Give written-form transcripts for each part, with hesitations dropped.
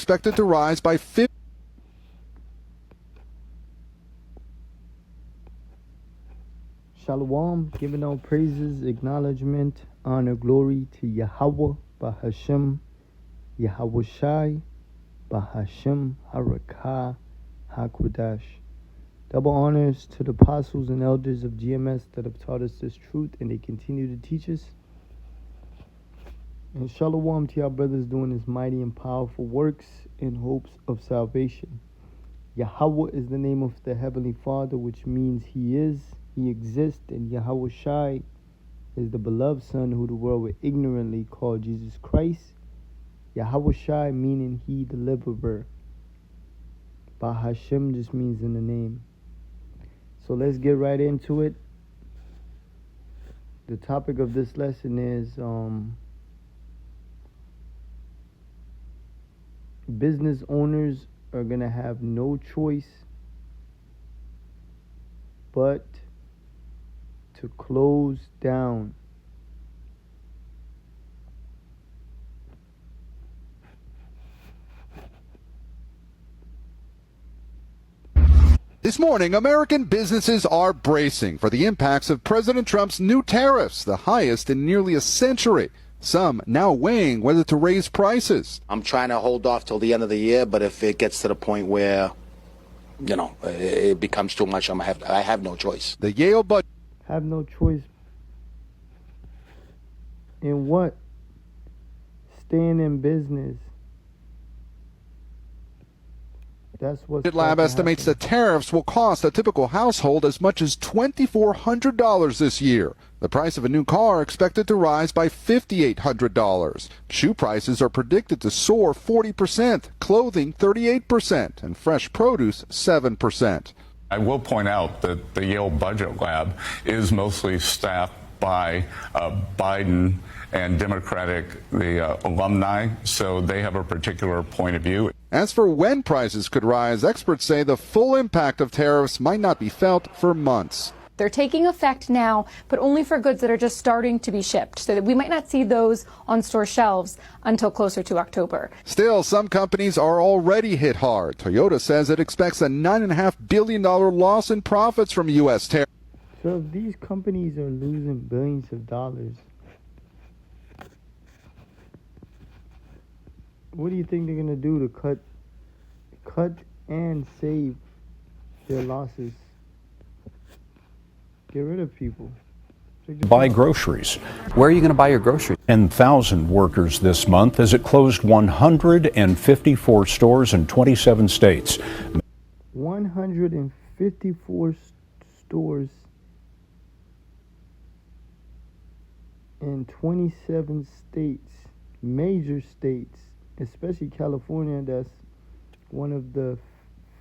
expected to rise by 50. Shalom, giving all praises, acknowledgement, honor, glory to Yahweh, Bahashem, Yahweh Shai, Bahashem, Harakah, Hakwadash. Double honors to the apostles and elders of GMS that have taught us this truth and they continue to teach us. And shalom to y'all brothers doing this mighty and powerful works in hopes of salvation. Yahweh is the name of the Heavenly Father, which means He is, He exists, and Yahweh Shai is the beloved Son who the world would ignorantly call Jesus Christ. Yahweh Shai meaning He deliverer. Bahashem just means in the name. So let's get right into it. The topic of this lesson is business owners are going to have no choice but to close down. This morning, American businesses are bracing for the impacts of President Trump's new tariffs, the highest in nearly a century. Some now weighing whether to raise prices. I'm trying to hold off till the end of the year, but if it gets to the point where, it becomes too much, I have no choice. The Yale budget. Have no choice in what? Staying in business. That's what Lab estimates the tariffs will cost a typical household as much as $2,400 this year. The price of a new car expected to rise by $5,800. Shoe prices are predicted to soar 40%, clothing 38%, and fresh produce 7%. I will point out that the Yale Budget Lab is mostly staffed by Biden and the alumni, so they have a particular point of view. As for when prices could rise, experts say the full impact of tariffs might not be felt for months. They're taking effect now, but only for goods that are just starting to be shipped, so that we might not see those on store shelves until closer to October. Still, some companies are already hit hard. Toyota says it expects a $9.5 billion loss in profits from U.S. tariffs. So if these companies are losing billions of dollars, what do you think they're going to do to cut and save their losses? Get rid of people. Buy groceries. Where are you going to buy your groceries? 10,000 workers this month as it closed 154 stores in 27 states. 154 stores in 27 states, major states, especially California, that's one of the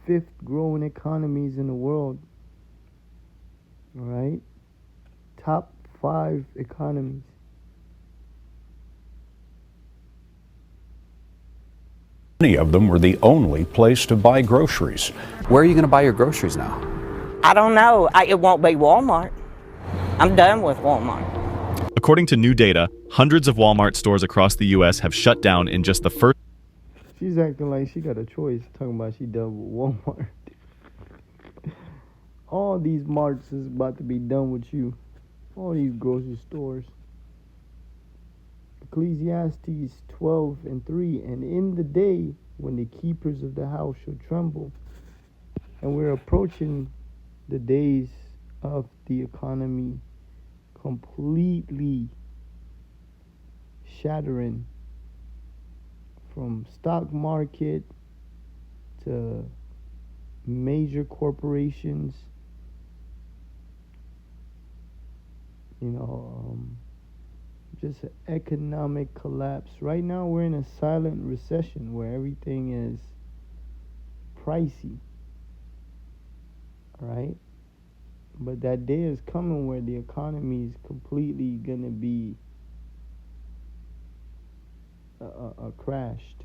fifth growing economies in the world. All right? Top 5 economies. Many of them were the only place to buy groceries. Where are you going to buy your groceries now? I don't know. It won't be Walmart. I'm done with Walmart. According to new data, hundreds of Walmart stores across the U.S. have shut down in just the first. She's acting like she got a choice, talking about she done with Walmart. All these marts is about to be done with you. All these grocery stores. Ecclesiastes 12:3, and in the day when the keepers of the house shall tremble. And we're approaching the days of the economy completely shattering, from stock market to major corporations, just an economic collapse. Right now we're in a silent recession where everything is pricey, right? But that day is coming where the economy is completely gonna be crashed.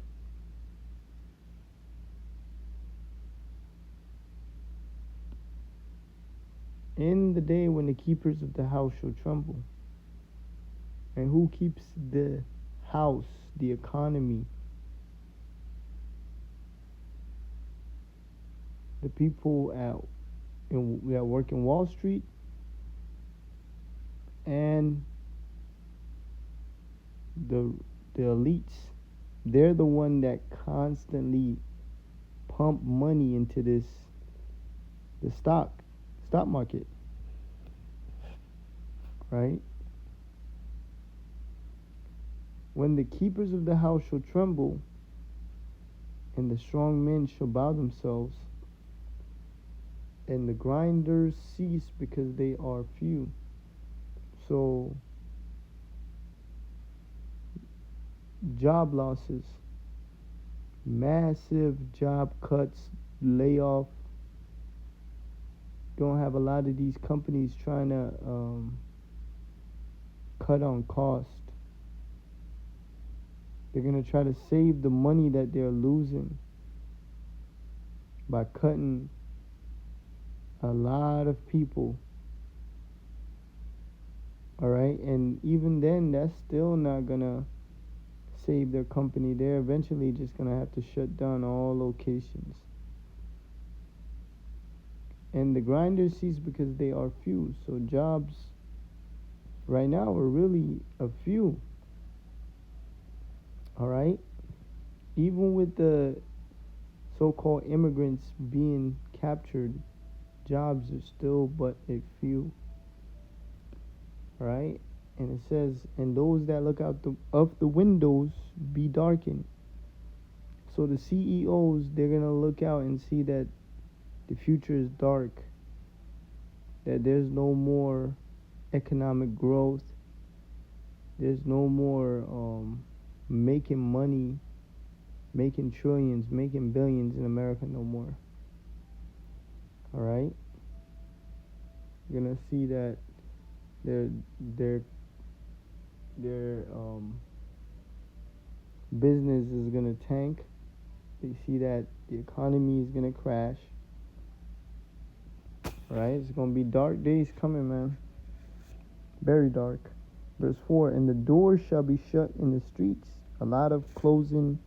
In the day when the keepers of the house shall tremble. And who keeps the house, the economy? the people that work in Wall Street and the elites. They're the one that constantly pump money into the stock market, right? When the keepers of the house shall tremble, and the strong men shall bow themselves, and the grinders cease because they are few. So, job losses, massive job cuts, layoff. Don't have a lot of these companies trying to cut on cost. They're going to try to save the money that they're losing by cutting a lot of people. All right, and even then, that's still not going to save their company. They're eventually just going to have to shut down all locations. And the grinders cease because they are few. So jobs right now are really a few. All right? Even with the so-called immigrants being captured, jobs are still but a few. All right? And it says, and those that look out of the windows be darkened. So the CEOs, they're going to look out and see that the future is dark, that there's no more economic growth, there's no more making money, making trillions, making billions in America no more. All right? You're going to see that their business is going to tank. They see that the economy is going to crash. Right? It's going to be dark days coming, man. Very dark. Verse 4, and the doors shall be shut in the streets. A lot of closed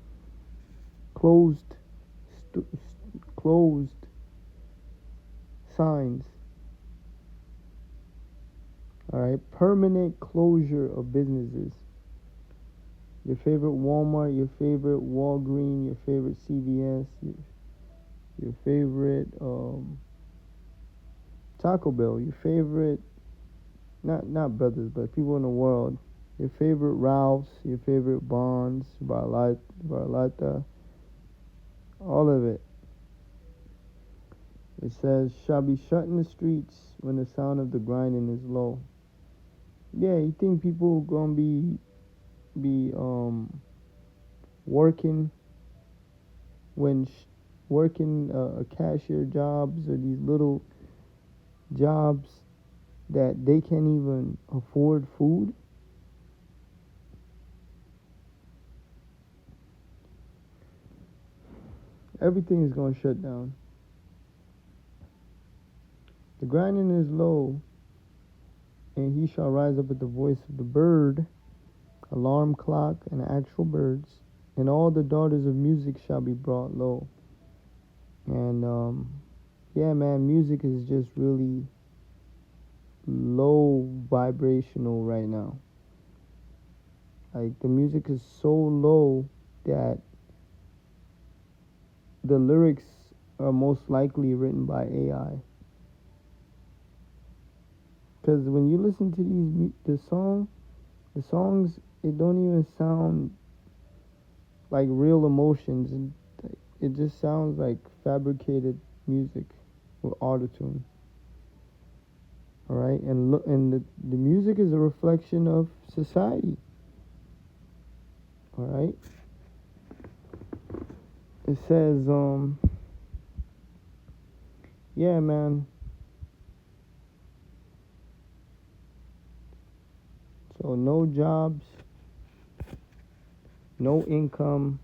signs. All right, permanent closure of businesses. Your favorite Walmart, your favorite Walgreens, your favorite CVS, your favorite Taco Bell, your favorite, not brothers, but people in the world, your favorite Ralph's, your favorite Bonds, Barletta, all of it. It says, shall be shut in the streets when the sound of the grinding is low. Yeah, you think people gonna be working when working cashier jobs or these little jobs that they can't even afford food? Everything is going to shut down. The grinding is low, and he shall rise up at the voice of the bird, alarm clock, and actual birds, and all the daughters of music shall be brought low. And yeah, man, music is just really low vibrational right now. Like, the music is so low that the lyrics are most likely written by AI. Because when you listen to the songs, it don't even sound like real emotions. It just sounds like fabricated music with autotune. All right, and the music is a reflection of society. All right. It says, yeah, man. So no jobs, no income,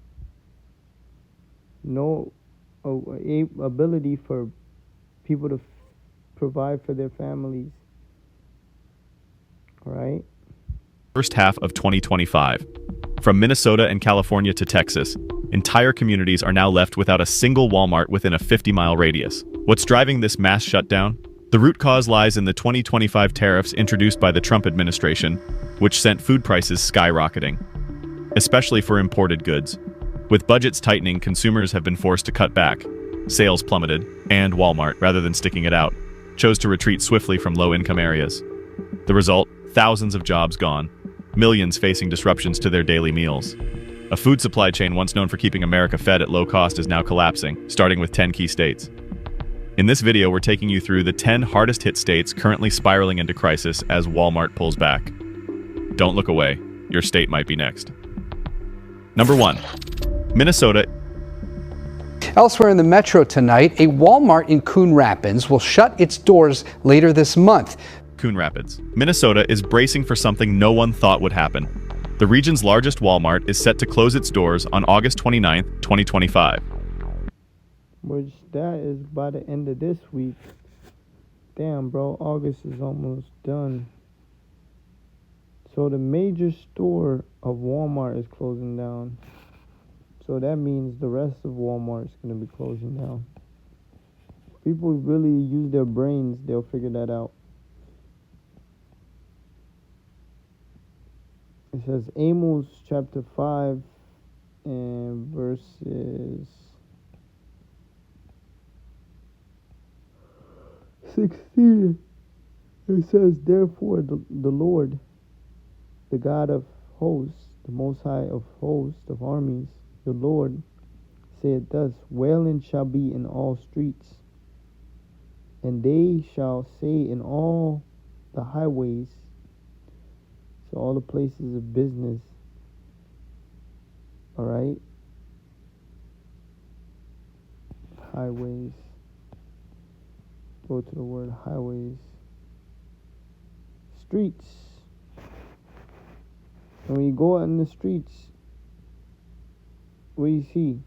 no ability for people to provide for their families. All right? First half of 2025. From Minnesota and California to Texas, Entire communities are now left without a single Walmart within a 50-mile radius. What's driving this mass shutdown? The root cause lies in the 2025 tariffs introduced by the Trump administration, which sent food prices skyrocketing, especially for imported goods. With budgets tightening, consumers have been forced to cut back. Sales plummeted, and Walmart, rather than sticking it out, chose to retreat swiftly from low-income areas. The result? Thousands of jobs gone, millions facing disruptions to their daily meals. A food supply chain once known for keeping America fed at low cost is now collapsing, starting with 10 key states. In this video, we're taking you through the 10 hardest hit states currently spiraling into crisis as Walmart pulls back. Don't look away. Your state might be next. Number 1. Minnesota. Elsewhere in the metro tonight, a Walmart in Coon Rapids will shut its doors later this month. Coon Rapids. Minnesota is bracing for something no one thought would happen. The region's largest Walmart is set to close its doors on August 29, 2025. Which that is by the end of this week. Damn, bro, August is almost done. So the major store of Walmart is closing down. So that means the rest of Walmart is going to be closing down. If people really use their brains, they'll figure that out. It says Amos chapter 5 and verses 16. It says, therefore the Lord, the God of hosts, the Most High of hosts, of armies, the Lord, said thus, wailing shall be in all streets, and they shall say in all the highways, so all the places of business, all right, highways, go to the word highways, streets. And when you go out in the streets, what do you see?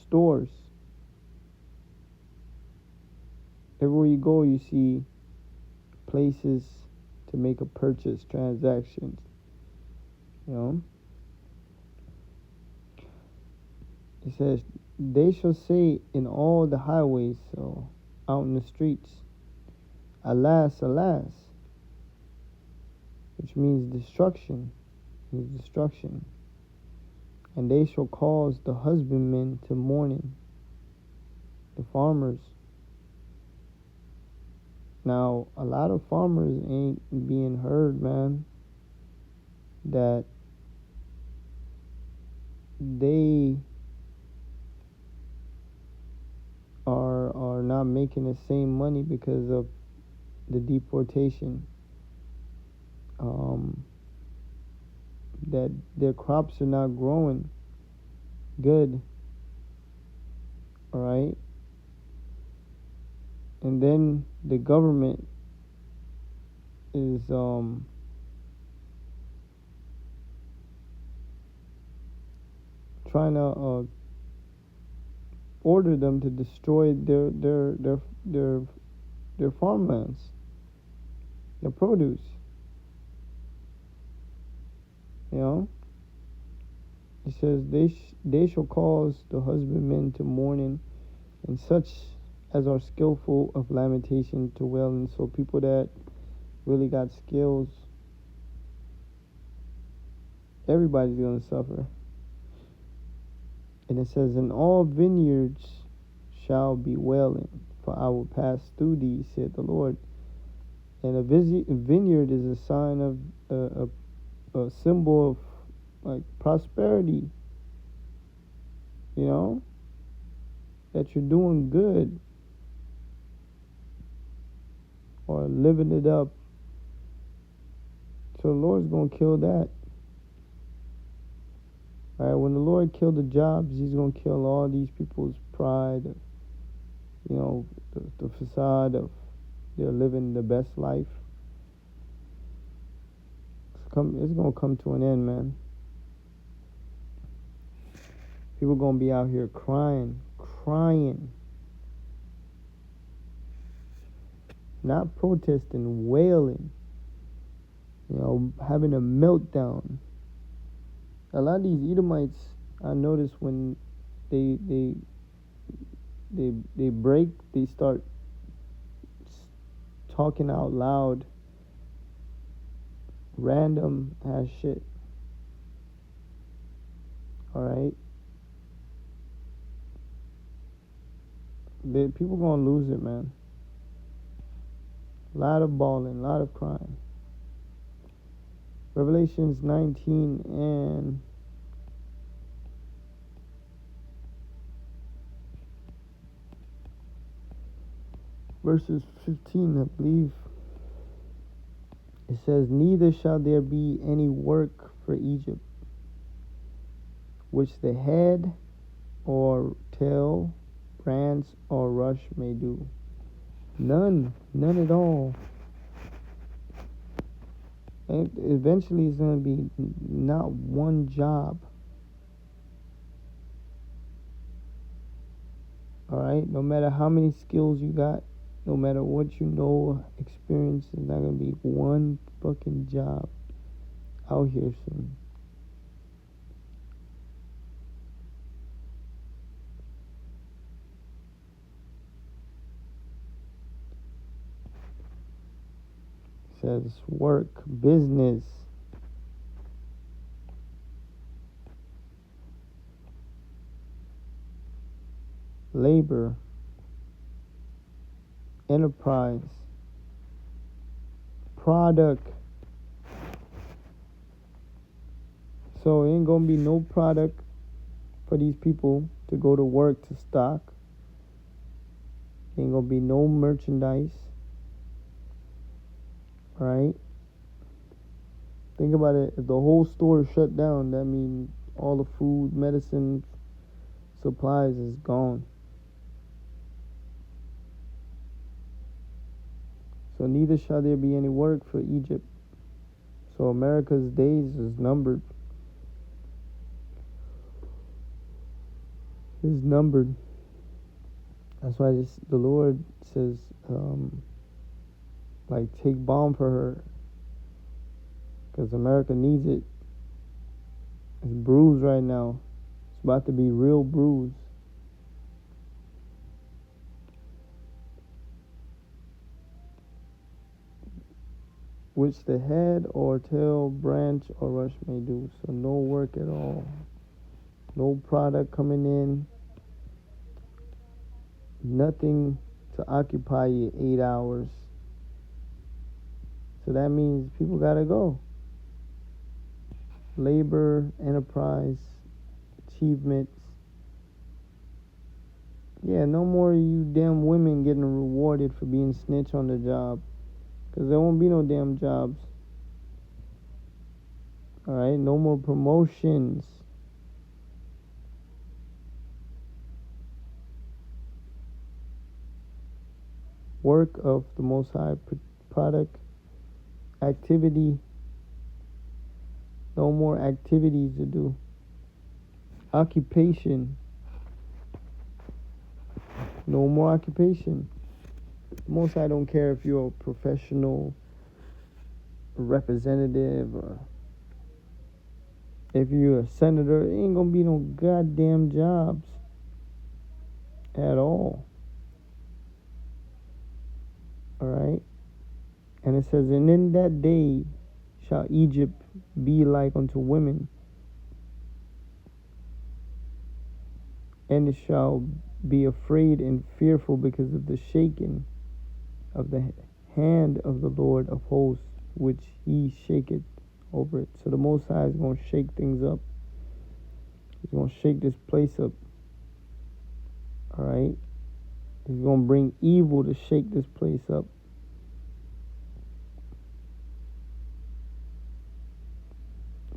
Stores. Everywhere you go, you see places to make a purchase, transactions. You know? It says, they shall say in all the highways, so out in the streets, alas, alas, which means destruction. And they shall cause the husbandmen to mourning, the farmers. Now, a lot of farmers ain't being heard, man, that they are not making the same money because of the deportation. That their crops are not growing good, all right? And then the government is trying to order them to destroy their farmlands, their produce. You know, it says they shall cause the husbandmen to mourning, and such as are skillful of lamentation to wailing. So people that really got skills, everybody's gonna suffer. And it says, in all vineyards shall be wailing, for I will pass through thee, said the Lord. And a vineyard is a sign of a symbol of like prosperity, you know, that you're doing good or living it up. So the Lord's going to kill that. All right, when the Lord killed the jobs, he's going to kill all these people's pride, you know, the facade of they're living the best life. It's going to come to an end, man. People going to be out here crying. Not protesting, wailing. You know, having a meltdown. A lot of these Edomites I notice when they break, they start talking out loud random ass shit. Alright? People gonna lose it, man. A lot of balling, a lot of crime. Revelations 19 and verses 15, I believe. It says, neither shall there be any work for Egypt, which the head or tail, branch or rush may do. None at all. And eventually it's going to be not one job. Alright, no matter how many skills you got, no matter what you know, experience, is not going to be one fucking job out here soon. It says work, business. Labor, enterprise, product. So it ain't gonna be no product for these people to go to work to stock. Ain't gonna be no merchandise. Right? Think about it. If the whole store is shut down, that means all the food, medicine, supplies is gone. So neither shall there be any work for Egypt. So America's days is numbered. Is numbered. That's why the Lord says, like, take balm for her, because America needs it. It's bruised right now. It's about to be real bruised. Which the head or tail, branch or rush may do. So no work at all. No product coming in. Nothing to occupy you 8 hours. So that means people gotta go. Labor, enterprise, achievements. Yeah, no more you damn women getting rewarded for being snitch on the job. Because there won't be no damn jobs. Alright, no more promotions. Work of the Most High, product, activity. No more activities to do. Occupation. No more occupation. Most I don't care if you're a professional representative or if you're a senator. It ain't gonna be no goddamn jobs at all. Alright? And it says, and in that day shall Egypt be like unto women, and it shall be afraid and fearful because of the shaking of the hand of the Lord of hosts, which he shaketh over it. So the Most High is going to shake things up. He's going to shake this place up. Alright? He's going to bring evil to shake this place up.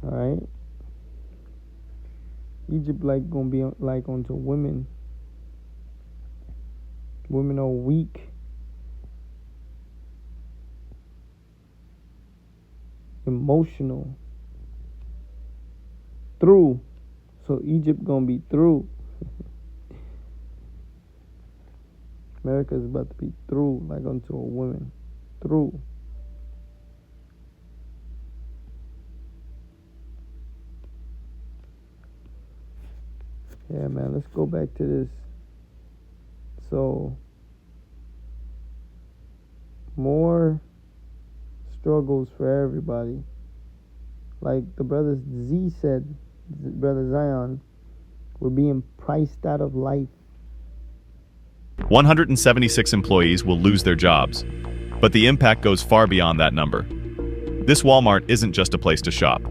Alright? Egypt like going to be like unto women. Women are weak. Emotional. Through. So Egypt gonna be through. America is about to be through like unto a woman. Through. Yeah, man, let's go back to this. So, more struggles for everybody. Like the brother Z said, brother Zion, we're being priced out of life. 176 employees will lose their jobs, but the impact goes far beyond that number. This Walmart isn't just a place to shop.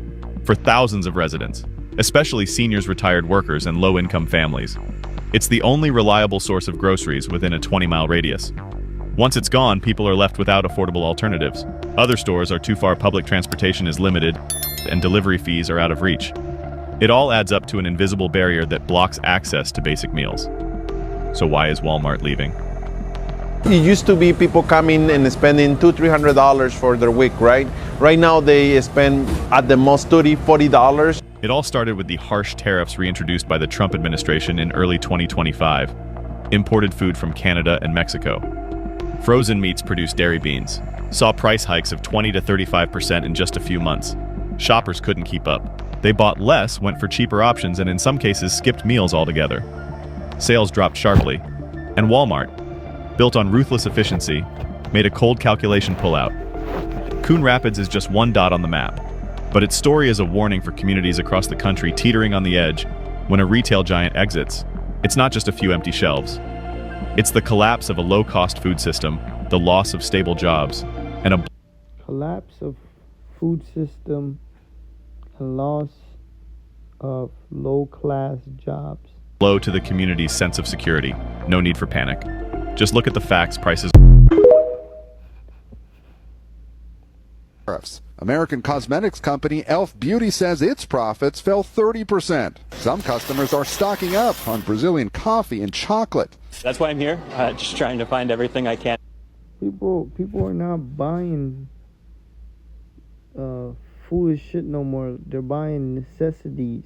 For thousands of residents, especially seniors, retired workers, and low-income families, it's the only reliable source of groceries within a 20-mile radius. Once it's gone, people are left without affordable alternatives. Other stores are too far, public transportation is limited, and delivery fees are out of reach. It all adds up to an invisible barrier that blocks access to basic meals. So why is Walmart leaving? It used to be people coming and spending $200-300 for their week, right? Right now they spend at the most $30-40. It all started with the harsh tariffs reintroduced by the Trump administration in early 2025. Imported food from Canada and Mexico. Frozen meats produced dairy beans. Saw price hikes of 20 to 35% in just a few months. Shoppers couldn't keep up. They bought less, went for cheaper options, and in some cases skipped meals altogether. Sales dropped sharply, and Walmart, built on ruthless efficiency, made a cold calculation pullout. Coon Rapids is just one dot on the map, but its story is a warning for communities across the country teetering on the edge. When a retail giant exits, it's not just a few empty shelves. It's the collapse of a low-cost food system, the loss of stable jobs, and a collapse of food system and loss of low-class jobs. blow to the community's sense of security. No need for panic. Just look at the facts. Prices. American cosmetics company e.l.f. Beauty says its profits fell 30%. Some customers are stocking up on Brazilian coffee and chocolate. That's why I'm here, just trying to find everything I can. People are not buying foolish shit no more. They're buying necessities.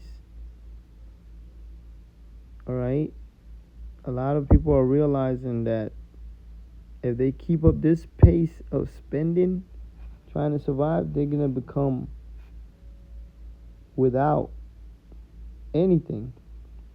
All right? A lot of people are realizing that if they keep up this pace of spending, trying to survive, they're going to become without anything.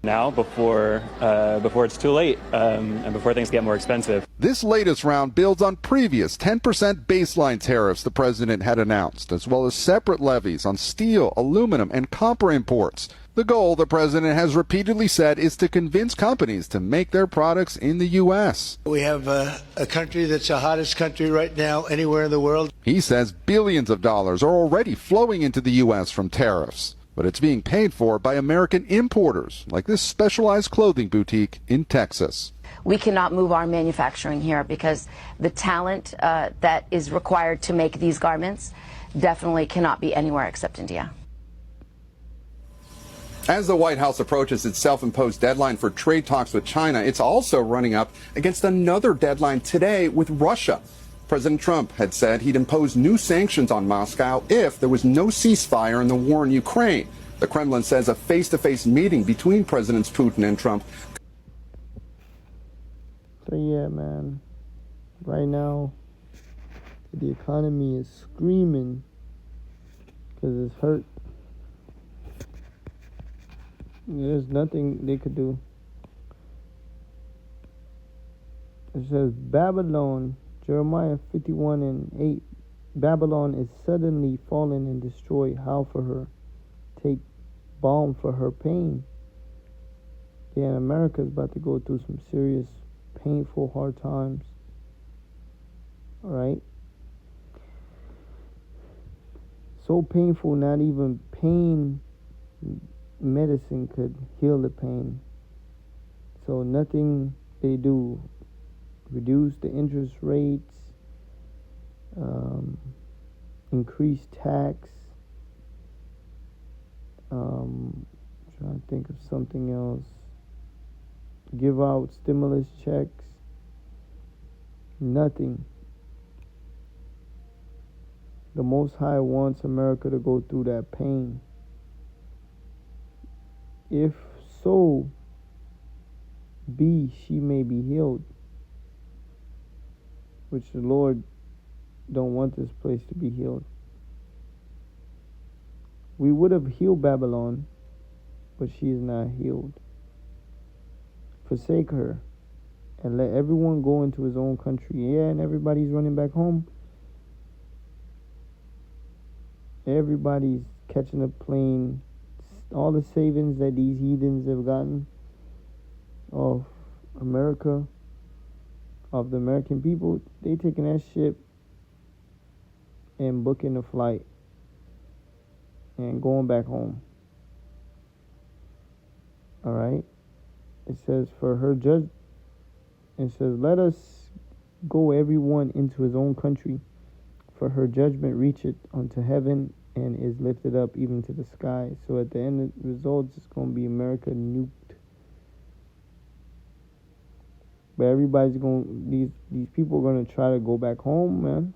Now, before it's too late, and before things get more expensive. This latest round builds on previous 10% baseline tariffs the president had announced, as well as separate levies on steel, aluminum, and copper imports. The goal, the president has repeatedly said, is to convince companies to make their products in the U.S. We have a country that's the hottest country right now anywhere in the world. He says billions of dollars are already flowing into the U.S. from tariffs, but it's being paid for by American importers, like this specialized clothing boutique in Texas. We cannot move our manufacturing here because the talent that is required to make these garments definitely cannot be anywhere except India. As the White House approaches its self-imposed deadline for trade talks with China, it's also running up against another deadline today with Russia. President Trump had said he'd impose new sanctions on Moscow if there was no ceasefire in the war in Ukraine. The Kremlin says a face-to-face meeting between Presidents Putin and Trump. So yeah, man, right now the economy is screaming because it's hurt. There's nothing they could do. It says Babylon, Jeremiah 51:8. Babylon is suddenly fallen and destroyed. How for her? Take balm for her pain. Yeah, and America's about to go through some serious, painful, hard times. All right? So painful, not even pain medicine could heal the pain. So nothing they do, reduce the interest rates, increase tax, trying to think of something else, give out stimulus checks, nothing. The Most High wants America to go through that pain. If so be she may be healed, which the Lord don't want this place to be healed. We would have healed Babylon, but she is not healed. forsake her and let everyone go into his own country. Yeah, and everybody's running back home. Everybody's catching a plane. All the savings that these heathens have gotten of America, of the American people, they taking that ship and booking a flight and going back home. All right? It says, for her judge, it says, let us go everyone into his own country, for her judgment reacheth unto heaven and is lifted up even to the sky. So at the end of the results, it's going to be America nuked. But everybody's going, these people are going to try to go back home, man.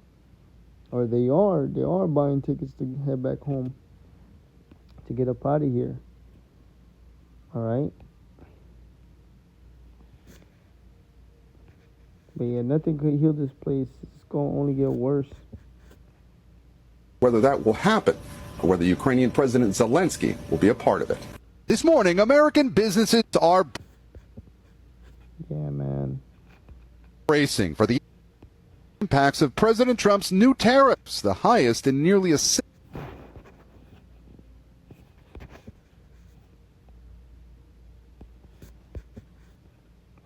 Or they are buying tickets to head back home, to get up out of here. All right? But yeah, nothing could heal this place. It's going to only get worse. Whether that will happen or whether Ukrainian President Zelensky will be a part of it. This morning, American businesses are bracing for the impacts of President Trump's new tariffs, the highest in nearly a century.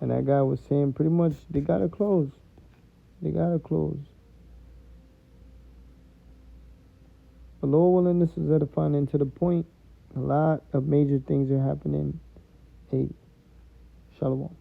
And that guy was saying pretty much they gotta close. They gotta close. But Lord willing, this is edifying, and to the point, a lot of major things are happening. Hey, Shalom.